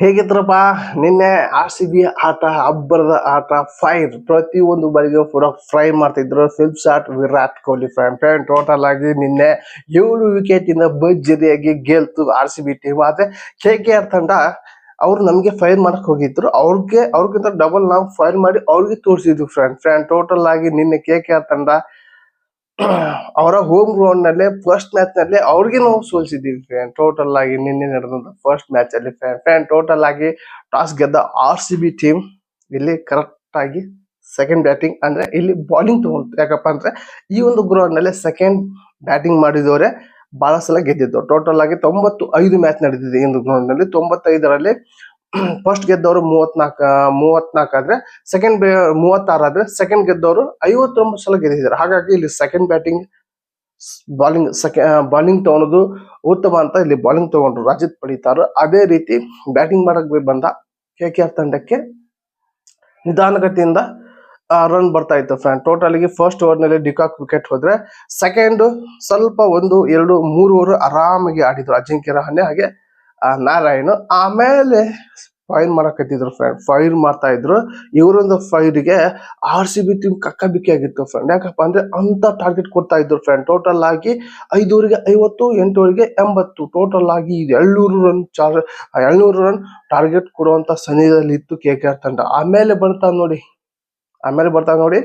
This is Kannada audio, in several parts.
ಹೇಗಿದ್ರಪ್ಪ ನಿನ್ನೆ RCB ಆಟ ಅಬ್ಬರದ ಆಟ ಫೈರ್ ಪ್ರತಿಯೊಂದು ಬಾರಿಗೆ ಕೂಡ ಫ್ರೈ ಮಾಡ್ತಿದ್ರು shot Virat Kohli fan total ಆಗಿ ನಿನ್ನೆ 7 ವಿಕೆಟ್ ಇಂದ ಭರ್ಜರಿಯಾಗಿ ಗೆಲ್ತು RCB ಟೀಮ್. ಆದ್ರೆ KKR ತಂಡ ಅವ್ರು ನಮ್ಗೆ ಫೈರ್ ಮಾಡಕ್ ಹೋಗಿದ್ರು, ಅವ್ರಿಗಿಂತ ಡಬಲ್ ನಾವು ಫೈರ್ ಮಾಡಿ ಅವ್ರಿಗೆ ತೋರಿಸಿದ್ವಿ ಫ್ಯಾನ್ ಟೋಟಲ್ ಆಗಿ ನಿನ್ನೆ KKR ತಂಡ ಅವರ ಹೋಮ್ ಗ್ರೌಂಡ್ ನಲ್ಲಿ ಫಸ್ಟ್ ಮ್ಯಾಚ್ ನಲ್ಲಿ ಅವ್ರಿಗೆ ನಾವು ಸೋಲ್ಸಿದೀವಿ ಫ್ಯಾನ್ ಟೋಟಲ್ ಆಗಿ. ನಿನ್ನೆ ನಡೆದಂತ ಫಸ್ಟ್ ಮ್ಯಾಚ್ ಅಲ್ಲಿ ಫ್ಯಾನ್ ಟೋಟಲ್ ಆಗಿ ಟಾಸ್ ಗೆದ್ದ RCB ಟೀಮ್ ಇಲ್ಲಿ ಕರೆಕ್ಟ್ ಆಗಿ ಸೆಕೆಂಡ್ ಬ್ಯಾಟಿಂಗ್ ಅಂದ್ರೆ ಇಲ್ಲಿ ಬಾಲಿಂಗ್ ತಗೊಂಡು, ಯಾಕಪ್ಪ ಅಂದ್ರೆ ಈ ಒಂದು ಗ್ರೌಂಡ್ ನಲ್ಲಿ ಸೆಕೆಂಡ್ ಬ್ಯಾಟಿಂಗ್ ಮಾಡಿದವರೇ ಬಹಳ ಸಲ ಗೆದ್ದಿದ್ದು. ಟೋಟಲ್ ಆಗಿ 95 ಮ್ಯಾಚ್ ನಡೆದಿದೆ ಈ ಒಂದು ಗ್ರೌಂಡ್ ನಲ್ಲಿ. 95ರಲ್ಲಿ ಫಸ್ಟ್ ಗೆದ್ದವರು 34 ಆದ್ರೆ ಸೆಕೆಂಡ್ 36 ಆದ್ರೆ ಸೆಕೆಂಡ್ ಗೆದ್ದವರು 59 ಸಲ ಗೆದ್ದಿದ್ದಾರೆ. ಹಾಗಾಗಿ ಇಲ್ಲಿ ಸೆಕೆಂಡ್ ಬ್ಯಾಟಿಂಗ್ ಬಾಲಿಂಗ್ ತಗೊಳೋದು ಉತ್ತಮ ಅಂತ ಇಲ್ಲಿ ಬಾಲಿಂಗ್ ತಗೊಂಡ್ರು ರಜತ್ ಪಡಿತಾರ್. ಅದೇ ರೀತಿ ಬ್ಯಾಟಿಂಗ್ ಮಾಡಕ್ ಬಂದ KKR ತಂಡಕ್ಕೆ ನಿಧಾನಗತಿಯಿಂದ ರನ್ ಬರ್ತಾ ಇತ್ತು ಫ್ಯಾನ್. ಟೋಟಲ್ ಆಗಿ ಫಸ್ಟ್ ಓವರ್ ನಲ್ಲಿ ಡಿಕಾಕ್ ವಿಕೆಟ್ ಹೋದ್ರೆ ಸೆಕೆಂಡ್ ಸ್ವಲ್ಪ 1, 2, 3 ಓವರ್ ಆರಾಮಾಗಿ ಆಡಿದ್ರು ಅಜಿಂಕ್ಯ ರಹಾನೆ ಹಾಗೆ ನಾರಾಯಣ್. ಆಮೇಲೆ ಫೈರ್ ಮಾಡಕತ್ತಿದ್ರು ಫ್ರೆಂಡ್, ಫೈರ್ ಮಾಡ್ತಾ ಇದ್ರು. ಇವರೊಂದು ಫೈರ್ಗೆ RCB ಟೀಮ್ ಕಕ್ಕಬಿಕ್ಕಿ ಆಗಿತ್ತು ಫ್ರೆಂಡ್. ಯಾಕಪ್ಪ ಅಂದ್ರೆ ಅಂತ ಟಾರ್ಗೆಟ್ ಕೊಡ್ತಾ ಇದ್ರು ಫ್ರೆಂಡ್. ಟೋಟಲ್ ಆಗಿ 5 ಓವರ್ಗೆ 50, 8 ಓವರ್ಗೆ 80, ಟೋಟಲ್ ಆಗಿ 700 ರನ್ ಟಾರ್ಗೆಟ್ ಕೊಡುವಂತ ಸನಿಹದಲ್ಲಿ ಇತ್ತು KKR ತಂಡ. ಆಮೇಲೆ ಬರ್ತಾ ನೋಡಿ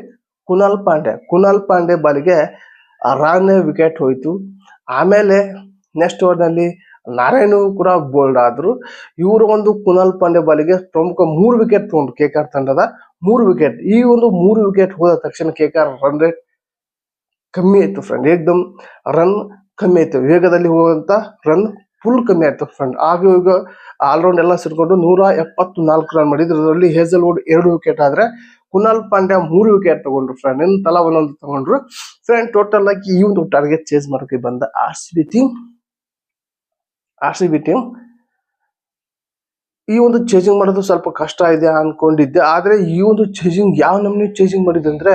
ಕುನಾಲ್ ಪಾಂಡೆ ಬಾಲಿಗೆ ರಾನೇ ವಿಕೆಟ್ ಹೋಯ್ತು. ಆಮೇಲೆ ನೆಕ್ಸ್ಟ್ ಓವರ್ ನಲ್ಲಿ ನಾರಾಯಣ್ ಕೂಡ ಬೋಲ್ಡ್ ಆದ್ರು. ಇವರು ಒಂದು ಕುನಾಲ್ ಪಾಂಡೆ ಬಾಲಿಗೆ ಪ್ರಮುಖ 3 ವಿಕೆಟ್ ತಗೊಂಡು KKR ತಂಡದ 3 ವಿಕೆಟ್. ಈ ಒಂದು 3 ವಿಕೆಟ್ ಹೋದ ತಕ್ಷಣ KKR ರನ್ ರೇಟ್ ಕಮ್ಮಿ ಆಯ್ತು ಫ್ರೆಂಡ್, ಏಕದಮ್ ರನ್ ಕಮ್ಮಿ ಆಯ್ತು, ವೇಗದಲ್ಲಿ ಹೋಗುವಂತ ರನ್ ಫುಲ್ ಕಮ್ಮಿ ಆಯ್ತು ಫ್ರೆಂಡ್. ಈಗ ಆಲ್ರೌಂಡ್ ಎಲ್ಲ ಸೇರ್ಕೊಂಡು 174 ರನ್ ಮಾಡಿದ್ರು. ಅದರಲ್ಲಿ ಹೇಜಲ್ವುಡ್ 2 ವಿಕೆಟ್ ಆದ್ರೆ ಕುನಾಲ್ ಪಾಂಡ್ಯ 3 ವಿಕೆಟ್ ತಗೊಂಡ್ರು ಫ್ರೆಂಡ್. ಇನ್ನು ತಲಾ ಒಂದೊಂದು ತಗೊಂಡ್ರು ಫ್ರೆಂಡ್. ಟೋಟಲ್ ಆಗಿ ಈ ಒಂದು ಟಾರ್ಗೆಟ್ ಚೇಸ್ ಮಾಡೋಕೆ ಬಂದ RCB ಟೀಮ್ ಈ ಒಂದು ಚೇಜಿಂಗ್ ಮಾಡೋದು ಸ್ವಲ್ಪ ಕಷ್ಟ ಇದೆ ಅನ್ಕೊಂಡಿದ್ದೆ. ಆದ್ರೆ ಈ ಒಂದು ಚೇಜಿಂಗ್ ಯಾವ ನಮ್ನಿ ಚೇಜಿಂಗ್ ಮಾಡಿದೆ ಅಂದ್ರೆ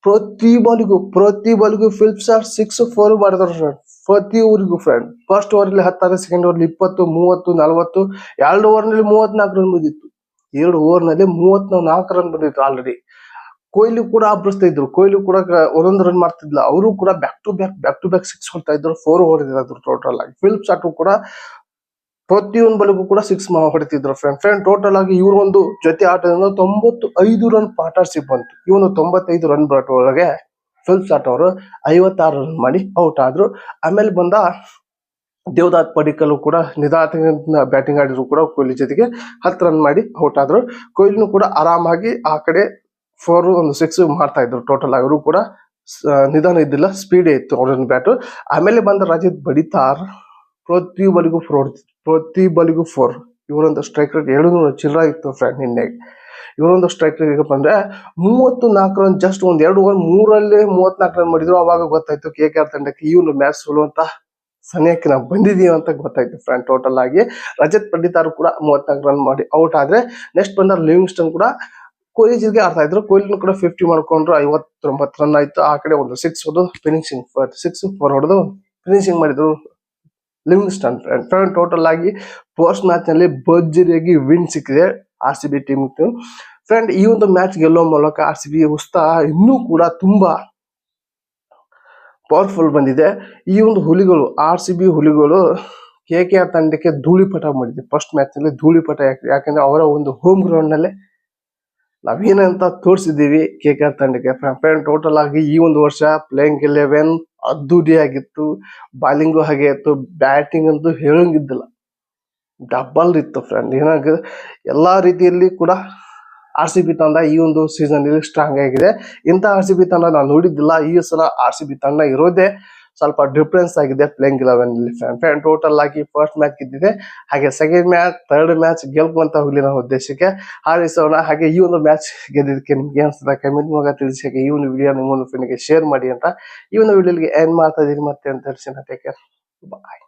ಪ್ರತಿ ಬಾಲಿಗೂ ಶಾಟ್ 6, 4 ಮಾಡಿದ್ರು ಫ್ರೆಂಡ್. ಪ್ರತಿ ಊರಿಗೂ ಫ್ರೆಂಡ್. ಫಸ್ಟ್ ಓವರ್ ಅಲ್ಲಿ 10 ಆದ್ರೆ ಸೆಕೆಂಡ್ ಓವರ್ 20, 30, 40, 2 ಓವರ್ ನಲ್ಲಿ 34 ರನ್ ಬಂದಿತ್ತು. 2 ಓವರ್ ನಲ್ಲಿ 34 ರನ್ ಬಂದಿತ್ತು ಆಲ್ರೆಡಿ. ಕೊಹ್ಲಿ ಕೂಡ ಅಬ್ರಿಸ್ತಾ ಇದ್ರು, ಕೊಹ್ಲಿ ಕೂಡ ಒಂದೊಂದು ರನ್ ಮಾಡ್ತಿದ್ಲ. ಅವರು ಕೂಡ ಬ್ಯಾಕ್ ಟು ಬ್ಯಾಕ್ 6 ಹೊಡ್ತಾ ಇದ್ರು. 4 ಹೊಡೆದಿದ್ರು ಟೋಟಲ್ ಆಗಿ. ಶಾಟ್ ಕೂಡ ಪ್ರತಿಯೊಂದು ಬಲಿಗೂ ಕೂಡ 6 ಹೊಡಿತಿದ್ರು ಫ್ರೆಂಡ್. ಟೋಟಲ್ ಆಗಿ ಇವರು ಒಂದು ಜೊತೆ ಆಟದಿಂದ 95 ರನ್ ಪಾರ್ಟ್ನರ್ಶಿಪ್ ಬಂತು. ಇವನು 95 ರನ್ ಒಳಗೆ ಶಾಟ್ ಅವರು 56 ರನ್ ಮಾಡಿ ಔಟ್ ಆದ್ರು. ಆಮೇಲೆ ಬಂದ ದೇವದತ್ ಪಡಿಕ್ಕಲ್ ಕೂಡ ನಿಧಾನ ಬ್ಯಾಟಿಂಗ್ ಆಡಿದ್ರು ಕೂಡ ಕೊಹ್ಲಿ ಜೊತೆಗೆ 10 ರನ್ ಮಾಡಿ ಔಟ್ ಆದ್ರು. ಕೊಹ್ಲಿನೂ ಕೂಡ ಆರಾಮಾಗಿ ಆ ಕಡೆ 4, 6 ಮಾಡ್ತಾ ಇದ್ರು. ಟೋಟಲ್ ಆಗಿ ಅವರು ಕೂಡ ನಿಧಾನ ಇದ್ದಿಲ್ಲ, ಸ್ಪೀಡ್ ಇತ್ತು ಅವ್ರ ಬ್ಯಾಟು. ಆಮೇಲೆ ಬಂದ ರಜತ್ ಪಡಿತಾರ್ ಪ್ರತಿ ಬಾಲಿಗೂ 4. ಇವರೊಂದು ಸ್ಟ್ರೈಕ್ ರೇಟ್ 700 ಚಿಲ್ಲರ ಇತ್ತು ಫ್ರೆಂಡ್ ನಿನ್ನೆ. ಇವರೊಂದು ಸ್ಟ್ರೈಕ್ ರೇಟ್ ಹೇಗಪ್ಪ ಅಂದ್ರೆ 34 ರನ್, ಜಸ್ಟ್ 2 ಓವರ್ 3ರಲ್ಲಿ 34 ರನ್ ಮಾಡಿದ್ರು. ಅವಾಗ ಗೊತ್ತಾಯ್ತು KKR ತಂಡಕ್ಕೆ ಈ ಒಂದು ಮ್ಯಾಚ್ ಸೋಲುವಂತ ಸಮಯಕ್ಕೆ ನಾವು ಬಂದಿದೀವಿ ಅಂತ ಗೊತ್ತಾಯ್ತು ಫ್ರೆಂಡ್. ಟೋಟಲ್ ಆಗಿ ರಜತ್ ಪಡಿತಾರ್ ಕೂಡ 34 ರನ್ ಮಾಡಿ ಔಟ್ ಆದ್ರೆ ನೆಕ್ಸ್ಟ್ ಬಂದ ಲಿವಿಂಗ್ಸ್ಟನ್ ಕೂಡ ಕೊಹ್ಲಿ ಜೊತೆಗೆ ಆಡ್ತಾ ಇದ್ರು. ಕೊಹ್ಲಿನೂ ಕೂಡ 50 ಮಾಡ್ಕೊಂಡ್ರು, 59 ರನ್ ಆಯ್ತು. ಆ ಕಡೆ ಒಂದು 6 ಹೊಡೆದು ಫಿನಿಶಿಂಗ್ 4 ಹೊಡೆದು ಫಿನಿಶಿಂಗ್ ಮಾಡಿದ್ರು ಲಿವಿಂಗ್ಸ್ಟನ್ ಫ್ರೆಂಡ್. ಟೋಟಲ್ ಆಗಿ ಫಸ್ಟ್ ಮ್ಯಾಚ್ ನಲ್ಲಿ ಭರ್ಜರಿಯಾಗಿ ವಿನ್ ಸಿಕ್ಕಿದೆ RCB ಟೀಮ್ ಫ್ರೆಂಡ್. ಈ ಒಂದು ಮ್ಯಾಚ್ ಗೆಲ್ಲುವ ಮೂಲಕ RCB ಉತ್ಸಾಹ ಇನ್ನೂ ಕೂಡ ತುಂಬಾ ಪವರ್ಫುಲ್ ಬಂದಿದೆ. ಈ ಒಂದು RCB ಹುಲಿಗಳು KKR ತಂಡಕ್ಕೆ ಧೂಳಿಪಟ ಮಾಡಿದೆ ಫಸ್ಟ್ ಮ್ಯಾಚ್ ನಲ್ಲಿ. ಧೂಳಿಪಟ ಯಾಕಂದ್ರೆ ಅವರ ಒಂದು ಹೋಮ್ ಗ್ರೌಂಡ್ ನಲ್ಲೇ ನಾವೇನಂತ ತೋರಿಸಿದೀವಿ KKR ತಂಡಕ್ಕೆ ಫ್ರೆಂಡ್. ಟೋಟಲ್ ಆಗಿ ಈ ಒಂದು ವರ್ಷ ಪ್ಲೇಯಿಂಗ್ 11 ಅದ್ದೂರಿ ಆಗಿತ್ತು. ಬಾಲಿಂಗು ಹಾಗೆ ಇತ್ತು, ಬ್ಯಾಟಿಂಗ್ ಅಂತೂ ಹೇಳಂಗಿದ್ದಿಲ್ಲ, ಡಬಲ್ ಇತ್ತು ಫ್ರೆಂಡ್. ಏನಾಗ ಎಲ್ಲಾ ರೀತಿಯಲ್ಲಿ ಕೂಡ RCB ತಂಡ ಈ ಒಂದು ಸೀಸನ್ ಅಲ್ಲಿ ಸ್ಟ್ರಾಂಗ್ ಆಗಿದೆ. ಇಂಥ RCB ತಂಡ ನಾವು ನೋಡಿದ್ದಿಲ್ಲ. ಈ ಸಲ RCB ತಂಡ ಇರೋದೇ ಸ್ವಲ್ಪ ಡಿಫ್ರೆನ್ಸ್ ಆಗಿದೆ ಪ್ಲೇಯಿಂಗ್ 11 ಅಲ್ಲಿ ಫ್ರೆಂಡ್. ಟೋಟಲ್ ಆಗಿ ಫಸ್ಟ್ ಮ್ಯಾಚ್ ಗೆದ್ದಿದೆ, ಹಾಗೆ ಸೆಕೆಂಡ್ ಮ್ಯಾಚ್, ಥರ್ಡ್ ಮ್ಯಾಚ್ ಗೆಲ್ಕುವಂತ ಹೋಗ್ಲಿ ನಾವು ಉದ್ದೇಶಕ್ಕೆ ಹಾರೈಸೋಣ. ಹಾಗೆ ಈ ಒಂದು ಮ್ಯಾಚ್ ಗೆದ್ದಿದ್ದಕ್ಕೆ ನಿಮ್ಗೆ ಅನ್ಸ್ತದ ಕಮೆಂಟ್ ಮೂಲಕ ತಿಳಿಸಿ. ಈ ಒಂದು ವಿಡಿಯೋ ನಿಮ್ಮೊಂದು ಫ್ರೆಂಡ್ಗೆ ಶೇರ್ ಮಾಡಿ ಅಂತ ಈ ಒಂದು ವಿಡಿಯೋಗೆ ಎಂಡ್ ಮಾಡ್ತಾ ಇದೀನಿ. ಮತ್ತೆ ಅಂತ ತಿಳಿಸಿ, ಟೇಕ್ ಕೇರ್, ಬಾಯ್.